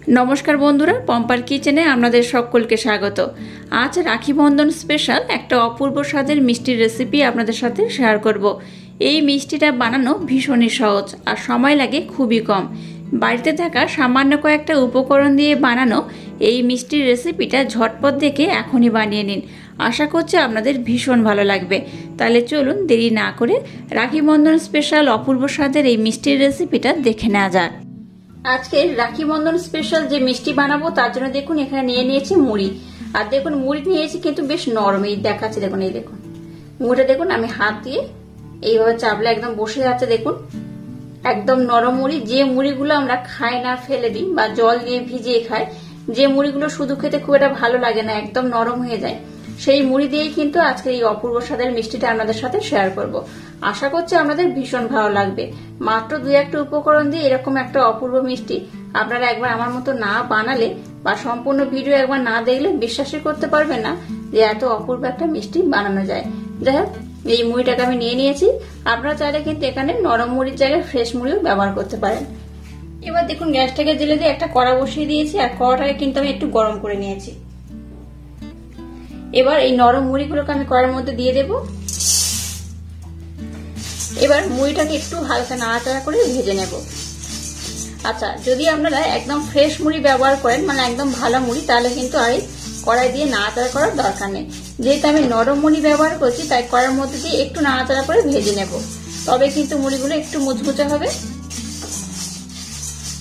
नमस्कार बंधुरा पम्पार किचेने आपनादेर सकलके स्वागत। आज राखी बंधन स्पेशल एक अपूर्व स्वादेर मिष्टिर रेसिपि आपनादेर साथे शेयर करब। এই মিষ্টিটা বানানো ভীষণই সহজ আর সময় লাগে খুবই কম। বাড়িতে থাকা সামান্য কয়েকটা উপকরণ দিয়ে বানানো এই মিষ্টির রেসিপিটা ঝটপট দেখে এখনই বানিয়ে নিন। আশা করছি আপনাদের ভীষণ ভালো লাগবে। তাহলে চলুন দেরি না করে রাখি বন্ধন স্পেশাল অপূর্ব স্বাদের এই মিষ্টির রেসিপিটা দেখে নেওয়া যাক। আজকে রাখি বন্ধন স্পেশাল যে মিষ্টি বানাবো তার জন্য দেখুন এখানে নিয়ে নিয়েছি মুড়ি। আর দেখুন মুড়ি নিয়েছি কিন্তু বেশ নরম, এই দেখাচ্ছে দেখুন, এই দেখুন মুড়িটা দেখুন আমি হাত দিয়ে এইভাবে চাপলে একদম বসে যাচ্ছে। দেখুন একদম নরম মুড়ি। যে মুড়িগুলো আমরা খাই না ফেলে দিই বা জল দিয়ে ভিজিয়ে খাই, যে মুড়িগুলো শুধু খেতে খুব একটা ভালো লাগে না, একদম নরম হয়ে যায়, সেই মুড়ি দিয়েই কিন্তু আজকে এই অপূর্ব স্বাদের মিষ্টিটা আপনাদের সাথে শেয়ার করব। আশা করছি আপনাদের ভীষণ ভালো লাগবে। মাত্র দুই একটা উপকরণ দিয়ে এরকম একটা অপূর্ব মিষ্টি আপনারা একবার আমার মতো না বানালে বা সম্পূর্ণ ভিডিও একবার না দেখলে বিশ্বাসই করতে পারবেন না যে এত অপূর্ব একটা মিষ্টি বানানো যায়। যাই হোক, এই মুড়িটাকে আমি নিয়ে নিয়েছি। আপনারা চাইলে কিন্তু এখানে নরম মুড়ির জায়গায় ফ্রেশ মুড়িও ব্যবহার করতে পারেন। এবার দেখুন গ্যাসটাকে জ্বেলে দিয়ে একটা কড়া বসিয়ে দিয়েছি আর কড়াটাকে কিন্তু আমি একটু গরম করে নিয়েছি। এবার এই নরম মুড়িগুলোকে আমি কড়ার মধ্যে দিয়ে দেব। এবার মুড়িটাকে একটু হালকা নাড়াচাড়া করে ভেজে নেব। আচ্ছা, যদি আপনারা একদম ফ্রেশ মুড়ি ব্যবহার করেন, মানে একদম ভালো মুড়ি, তাহলে কিন্তু আর কড়াই দিয়ে নাড়াচাড়া করার দরকার নেই। যেহেতু আমি নরম মুড়ি ব্যবহার করছি তাই কড়ার মধ্যে দিয়ে একটু নাড়াচাড়া করে ভেজে নেব, তবে কিন্তু মুড়িগুলো একটু মুচমুচে হবে।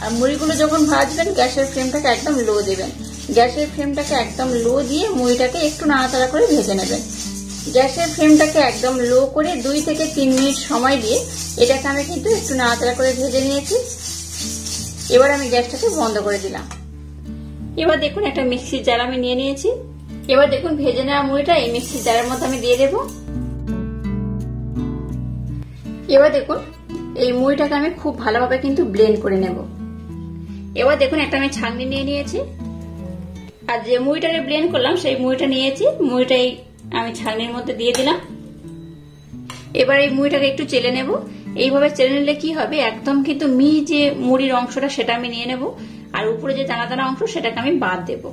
আর মুড়িগুলো যখন ভাজবেন গ্যাসের ফ্লেমটাকে একদম লো দেবেন। গ্যাসের ফ্লেমটাকে একদম লো দিয়ে মুড়িটাকে একটু নাড়াচাড়া করে ভেজে নেবেন। গ্যাসের ফ্লেমটাকে একদম লো করে 2 থেকে 3 মিনিট সময় দিয়ে এটাকে আমি কিন্তু একটু নাড়াচাড়া করে ভেজে নিয়েছি। এবার আমি গ্যাসটাকে বন্ধ করে দিলাম। এবার দেখুন একটা মিক্সির জার আমি নিয়ে নিয়েছি। এবার দেখুন ভেজে নেওয়া মুড়িটা এই মিক্সির জারের মধ্যে আমি দিয়ে দেব। এবার দেখুন এই মুড়িটাকে আমি খুব ভালোভাবে কিন্তু ব্লেন্ড করে নেব। এবার দেখুন একটা আমি ছাঁকনি নিয়ে নিয়েছি আর যে মুড়িটাকে ব্লেন্ড করলাম সেই মুড়িটা নিয়েছি, মুড়িটাই আমি ছাঁকনির মধ্যে দিয়ে দিলাম। এবার এই মুড়িটাকে একটু চেলে নেব। এইভাবে চেলে নিলে কি হবে, একদম কিন্তু মিহি যে মুড়ির অংশটা সেটা আমি নিয়ে নেব আর উপরে যে দানা দানা অংশ সেটাকে আমি বাদ দেব।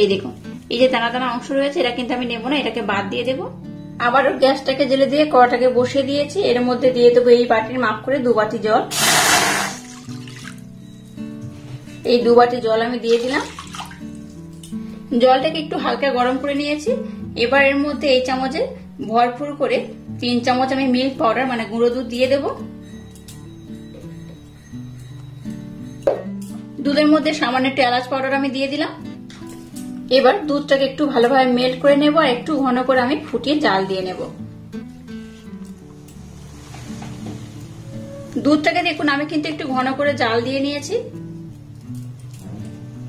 এই দেখুন এই যে দানা দানা অংশ রয়েছে এটা কিন্তু আমি নেব না, এটাকে বাদ দিয়ে দেব। আবারও গ্যাসটাকে জ্বেলে দিয়ে কড়াটাকে বসিয়ে দিয়েছি। এর মধ্যে দিয়ে দেবো এই বাটির মাপ করে 2 বাটি জল। এই 2 বাটি জল আমি দিয়ে দিলাম। জলটাকে একটু হালকা গরম করে নিয়েছি। এবার এর মধ্যে এই চামচে ভরপুর করে 3 চামচ আমি মিল্ক পাউডার মানে গুঁড়ো দুধ দিয়ে দেব। দুধের মধ্যে সামান্য একটু এলাচ পাউডার আমি দিয়ে দিলাম। এবার দুধটাকে একটু ভালোভাবে মেল্ট করে নেব আর একটু ঘন করে আমি ফুটিয়ে জাল দিয়ে নেব। দুধটাকে দেখুন আমি কিন্তু একটু ঘন করে জাল দিয়ে নিয়েছি।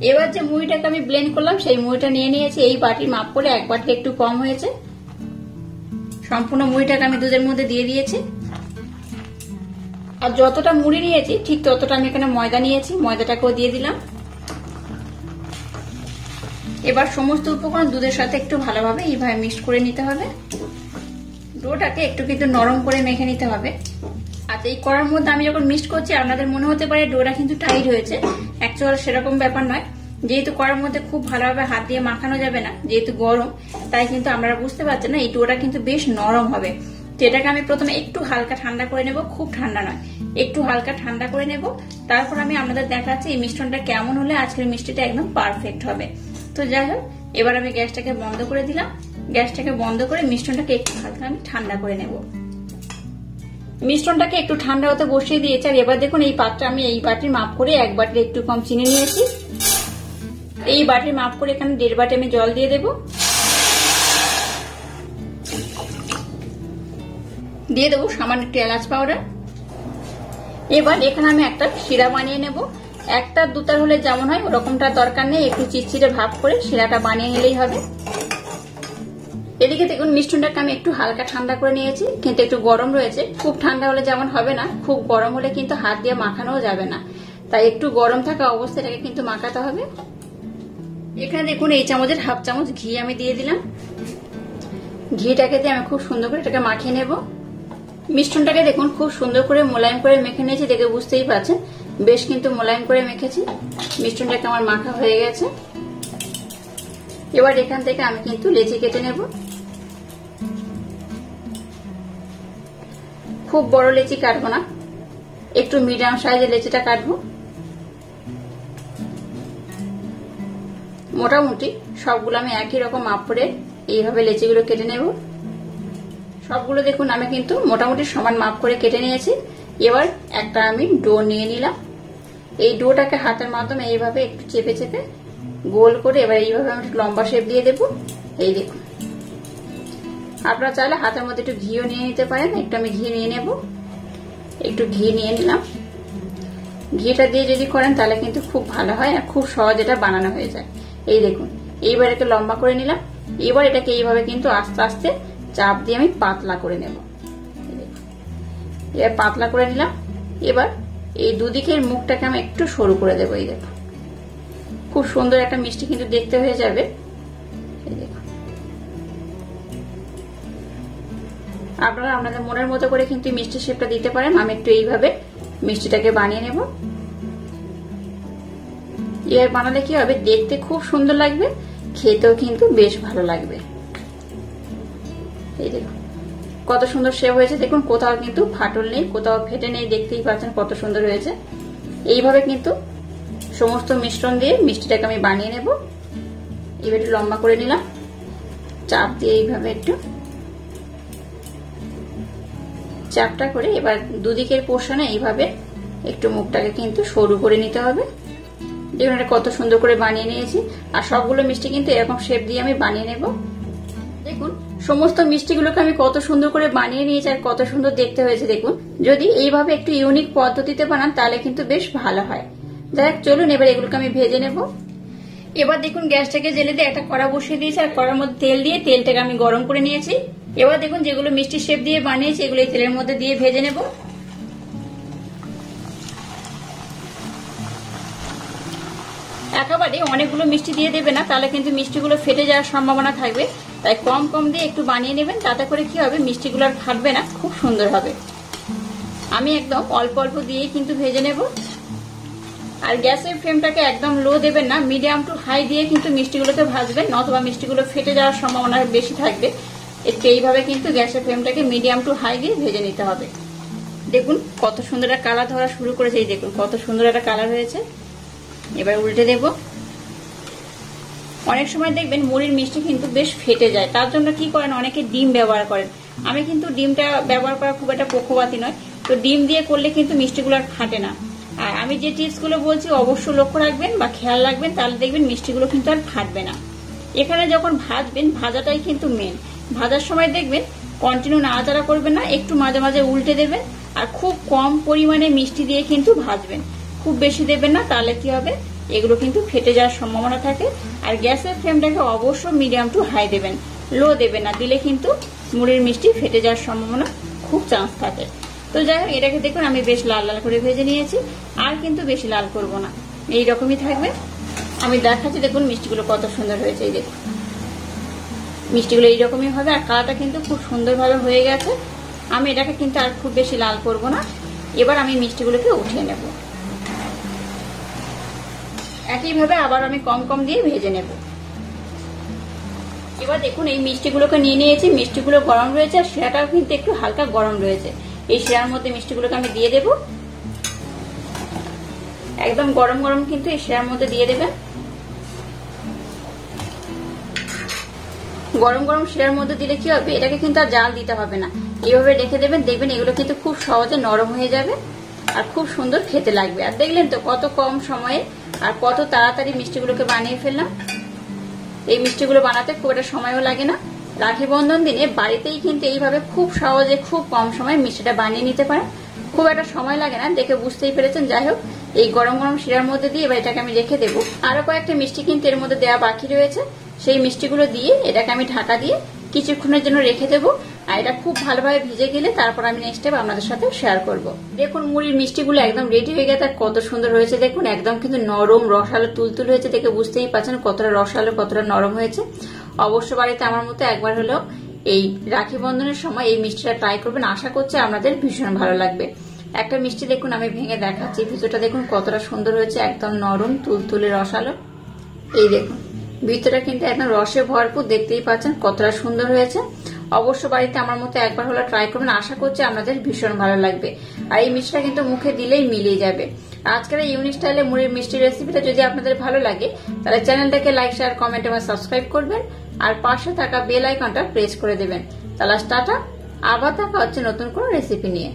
এবার যে মুড়িটাকে আমি ব্লেন্ড করলাম সেই মুড়িটা নিয়ে নিয়েছি। এই বাটির মাপ করে 1 বাটি একটু কম হয়েছে। সম্পূর্ণ মুড়িটাকে আমি দুধের মধ্যে দিয়ে দিয়েছি। আর যতটা মুড়ি নিয়েছি ঠিক ততটা আমি এখানে ময়দা নিয়েছি, ময়দাটাকেও দিয়ে দিলাম। এবার সমস্ত উপকরণ দুধের সাথে একটু ভালোভাবে এইভাবে মিক্স করে নিতে হবে। ডোটাকে একটু কিন্তু নরম করে মেখে নিতে হবে। আর এই কড়ার মধ্যে আমি যখন মিক্স করছি আপনাদের মনে হতে পারে ডোটা কিন্তু টাইট হয়েছে, অ্যাকচুয়ালি সেরকম ব্যাপার নয়। যেহেতু কড়ার মধ্যে খুব ভালোভাবে হাত দিয়ে মাখানো যাবে না, যেহেতু গরম, তাই কিন্তু আপনারা বুঝতে পারছেন না এই ডোটা কিন্তু বেশ নরম হবে। তো এটাকে আমি প্রথমে একটু হালকা ঠান্ডা করে নেব, খুব ঠান্ডা নয়, একটু হালকা ঠান্ডা করে নেব। তারপর আমি আপনাদের দেখাচ্ছি এই মিশ্রণটা কেমন হলে আজকের মিষ্টিটা একদম পারফেক্ট হবে। তো যাই হোক, এবার আমি গ্যাসটাকে বন্ধ করে দিলাম। গ্যাসটাকে বন্ধ করে মিশ্রণটাকে একটু হালকা আমি ঠান্ডা করে নেব। মিশ্রণটাকে একটু ঠান্ডা হতে বসিয়ে দিয়েছি। আর এবার দেখুন এই পাত্রে আমি এই বাটির মাপ করে 1 বাটির একটু কম চিনি নিয়েছি। এই বাটির মাপ করে এখানে 1.5 বাটি আমি জল দিয়ে দেব। দিয়ে দেবো সামান্য একটু এলাচ পাউডার। এবার এখানে আমি একটা শিরা বানিয়ে নেব। একটা দুতার হলে যেমন হয় ওরকমটা দরকার নেই, একটু চিটচিটে ভাব করে শিরাটা বানিয়ে নিলেই হবে। এদিকে দেখুন মিষ্টনটাকে আমি একটু হালকা ঠান্ডা করে নিয়েছি, কিন্তু একটু গরম রয়েছে। খুব ঠান্ডা হলে যেমন হবে না, খুব গরম হলে কিন্তু হাত দিয়ে মাখানোও যাবে না, তাই একটু গরম থাকা অবস্থাটাকে কিন্তু মাখাতে হবে। এখানে দেখুন এই চামচের 1/2 চামচ ঘি আমি দিয়ে দিলাম। ঘিটাকে দিয়ে আমি খুব সুন্দর করে এটাকে মাখিয়ে নেব। মিষ্টনটাকে দেখুন খুব সুন্দর করে মোলায়েম করে মেখে নিয়েছি, দেখে বুঝতেই পারছেন বেশ কিন্তু মোলায়েম করে মেখেছি। মিষ্টনটাকে আমার মাখা হয়ে গেছে। এবার এখান থেকে আমি কিন্তু লেচি কেটে নেব। খুব বড় লেচি কাটবো না, একটু মিডিয়াম সাইজের লেচিটা কাটবো। মোটামুটি সবগুলো আমি একই রকম মাপ করে এইভাবে লেচিগুলো কেটে নেব। সবগুলো দেখুন আমি কিন্তু মোটামুটি সমান মাপ করে কেটে নিয়েছি। এবার একটা আমি ডো নিয়ে নিলাম। এই ডোটাকে হাতের মাধ্যমে এইভাবে একটু চেপে চেপে গোল করে এবার এইভাবে আমি লম্বা শেপ দিয়ে দেবো। এই দেখুন, আপনারা চাইলে হাতের মধ্যে একটু ঘিও নিয়ে নিতে পারেন। একটু আমি ঘি নিয়ে নেব, একটু ঘি নিয়ে নিলাম। ঘিটা দিয়ে যদি করেন তাহলে কিন্তু খুব ভালো হয় আর খুব সহজ এটা বানানো হয়ে যায়। এই দেখুন, এইবার এটাকে লম্বা করে নিলাম। এবার এটাকে এইভাবে কিন্তু আস্তে আস্তে চাপ দিয়ে আমি পাতলা করে নেব। এবার পাতলা করে নিলাম। এবার এই দুদিকের মুখটাকে আমি একটু সরু করে দেবো। এই দেখুন, খুব সুন্দর একটা মিষ্টি কিন্তু দেখতে হয়ে যাবে। এই দেখুন, আপনারা আপনাদের মনের মতো করে কিন্তু মিষ্টি শেপটা দিতে পারেন। আমি একটু এইভাবে মিষ্টিটাকে বানিয়ে নেব। এর বানালে কি হবে, দেখতে খুব সুন্দর লাগবে, খেতেও কিন্তু বেশ ভালো লাগবে। এই দেখুন কত সুন্দর শেপ হয়েছে। দেখুন কোথাও কিন্তু ফাটল নেই, কোথাও ফেটে নেই, দেখতেই পাচ্ছেন কত সুন্দর হয়েছে। এইভাবে কিন্তু সমস্ত মিশ্রণ দিয়ে মিষ্টিটাকে আমি বানিয়ে নেব। এবার একটু লম্বা করে নিলাম, চাপ দিয়ে এইভাবে একটু চাপটা করে এবার দুদিকের পোর্শনে এইভাবে একটু মুখটাকে কিন্তু সরু করে নিতে হবে। দেখুন এটা কত সুন্দর করে বানিয়ে নিয়েছি। আর সবগুলো মিষ্টি কিন্তু এরকম শেপ দিয়ে আমি বানিয়ে নেব। দেখুন সমস্ত মিষ্টিগুলোকে আমি কত সুন্দর করে বানিয়ে নিয়েছি আর কত সুন্দর দেখতে হয়েছে। দেখুন যদি এইভাবে একটু ইউনিক পদ্ধতিতে বানান তাহলে কিন্তু বেশ ভালো হয়। যাই হোক, চলুন এবার এগুলোকে আমি ভেজে নেব। এবার দেখুন গ্যাসটাকে জ্বেলে দিয়ে একটা কড়া বসিয়ে দিয়েছি আর কড়ার মধ্যে তেল দিয়ে তেলটাকে আমি গরম করে নিয়েছি। এবার দেখুন যেগুলো মিষ্টি শেপ দিয়ে বানিয়েছি এগুলো এই তেলের মধ্যে দিয়ে ভেজে নেব। একেবারে অনেকগুলো মিষ্টি দিয়ে দেবে না, তাহলে কিন্তু মিষ্টিগুলো ফেটে যাওয়ার সম্ভাবনা থাকবে। তাই কম কম দিয়ে একটু বানিয়ে নেবেন, তাতে করে কি হবে মিষ্টিগুলো আর ফাটবে না, খুব সুন্দর হবে। আমি একদম অল্প অল্প দিয়েই কিন্তু ভেজে নেব। আর গ্যাসের ফ্লেমটাকে একদম লো দেবেন না, মিডিয়াম টু হাই দিয়ে কিন্তু মিষ্টিগুলোকে ভাজবেন, নতুবা মিষ্টিগুলো ফেটে যাওয়ার সম্ভাবনা বেশি থাকবে। একটু এইভাবে কিন্তু গ্যাসের ফ্লেমটাকে মিডিয়াম টু হাই দিয়ে ভেজে নিতে হবে। দেখুন কত সুন্দর একটা কালার ধরা শুরু করেছে। এই দেখুন কত সুন্দর একটা কালার হয়েছে। এবার উল্টে দেব। অনেক সময় দেখবেন মুড়ির মিষ্টি কিন্তু বেশ ফেটে যায়, তার জন্য কি করেন অনেকে ডিম ব্যবহার করেন। আমি কিন্তু ডিমটা ব্যবহার করা খুব একটা পক্ষপাতী নয়, তো ডিম দিয়ে করলে কিন্তু মিষ্টিগুলো আর ফাটে না। আর আমি যে টিপসগুলো বলছি অবশ্যই লক্ষ্য রাখবেন বা খেয়াল রাখবেন, তাহলে দেখবেন মিষ্টিগুলো কিন্তু আর ফাটবে না। এখানে যখন ভাজবেন ভাজাটাই কিন্তু মেন। ভাজার সময় দেখবেন কন্টিনিউ নাড়াচাড়া করবেন না, একটু মাঝে মাঝে উল্টে দেবেন। আর খুব কম পরিমাণে মিষ্টি দিয়ে কিন্তু ভাজবেন, খুব বেশি দেবেন না, তাহলে কি হবে এগুলো কিন্তু ফেটে যাওয়ার সম্ভাবনা থাকে। আর গ্যাসের ফ্লেমটাকে অবশ্যই মিডিয়াম টু হাই দেবেন, লো দেবেন না, দিলে কিন্তু মুড়ির মিষ্টি ফেটে যাওয়ার সম্ভাবনা খুব চান্স থাকে। তো যাই হোক, এটাকে দেখুন আমি বেশ লাল লাল করে ভেজে নিয়েছি, আর কিন্তু বেশি লাল করব না, এইরকমই থাকবে। আমি দেখাচ্ছি দেখুন মিষ্টিগুলো কত সুন্দর হয়েছে। এই দেখুন মিষ্টিগুলো এইরকমই হবে আর কালারটা কিন্তু খুব সুন্দরভাবে হয়ে গেছে। আমি এটাকে কিন্তু আর খুব বেশি লাল করব না। এবার আমি মিষ্টিগুলোকে উঠিয়ে নেব। একইভাবে আবার আমি কম কম দিয়ে ভেজে নেব। এবার দেখুন এই মিষ্টিগুলোকে নিয়ে নিয়েছি, মিষ্টিগুলো গরম রয়েছে আর শিরাটাও কিন্তু একটু হালকা গরম রয়েছে। এই শিরার মধ্যে মিষ্টিগুলোকে আমি দিয়ে দেব। একদম গরম গরম কিন্তু এই শিরার মধ্যে দিয়ে দেবেন। গরম গরম শিরার মধ্যে দিলে কি হবে, এটাকে কিন্তু আর জাল দিতে হবে না, এইভাবে রেখে দেবেন। দেখবেন এগুলো কিন্তু খুব সহজে নরম হয়ে যাবে আর খুব সুন্দর খেতে লাগবে। আর দেখলেন তো কত কম সময়ে আর কত তাড়াতাড়ি মিষ্টিগুলোকে বানিয়ে ফেললাম। এই মিষ্টিগুলো বানাতে খুব একটা সময়ও লাগে না। রাখি বন্ধন দিনে বাড়িতেই কিন্তু এইভাবে খুব সহজে খুব কম সময়ে মিষ্টিটা বানিয়ে নিতে পারেন, খুব একটা সময় লাগে না, দেখে বুঝতেই পেরেছেন। যাই হোক, এই গরম গরম শিরার মধ্যে দিয়ে এবার এটাকে আমি রেখে দেবো। আরো কয়েকটা মিষ্টি কিন্তু এর মধ্যে দেওয়া বাকি রয়েছে, সেই মিষ্টিগুলো দিয়ে এটাকে আমি ঢাকা দিয়ে কিছুক্ষণের জন্য রেখে দেবো। আর এটা খুব ভালোভাবে ভিজে গেলে তারপর আমি নেক্সট স্টেপ আপনাদের সাথে শেয়ার করব। দেখুন মুড়ির মিষ্টিগুলো একদম রেডি হয়ে গেছে, কত সুন্দর হয়েছে। দেখুন একদম কিন্তু নরম রসালো তুলতুল হয়েছে, দেখে বুঝতেই পারছেন কতটা রসালো কতটা নরম হয়েছে। অবশ্য বাড়িতে আমার মতো একবার হলেও এই রাখি বন্ধনের সময় এই মিষ্টিটা ট্রাই করবেন, আশা করছি আপনাদের ভীষণ ভালো লাগবে। একটা মিষ্টি দেখুন আমি ভেঙে দেখাচ্ছি, ভিতরটা দেখুন কতটা সুন্দর হয়েছে, একদম নরম তুলতুলে রসালো। এই দেখুন ভিতরটা কিন্তু একদম রসে ভরপুর, দেখতেই পাচ্ছেন কতটা সুন্দর হয়েছে। অবশ্য বাড়িতে আমার মতো একবার হলো ট্রাই করবেন, আশা করছি আপনাদের ভীষণ ভালো লাগবে। আর এই মিষ্টিটা কিন্তু মুখে দিলেই মিলিয়ে যাবে। আজকের এই ইউনিক স্টাইলে মুড়ির মিষ্টি রেসিপিটা যদি আপনাদের ভালো লাগে তাহলে চ্যানেলটাকে লাইক, শেয়ার, কমেন্ট এবং সাবস্ক্রাইব করবেন আর পাশে থাকা বেল আইকনটা প্রেস করে দেবেন। তাহলে টাটা, আবার দেখা হচ্ছে নতুন কোনো রেসিপি নিয়ে।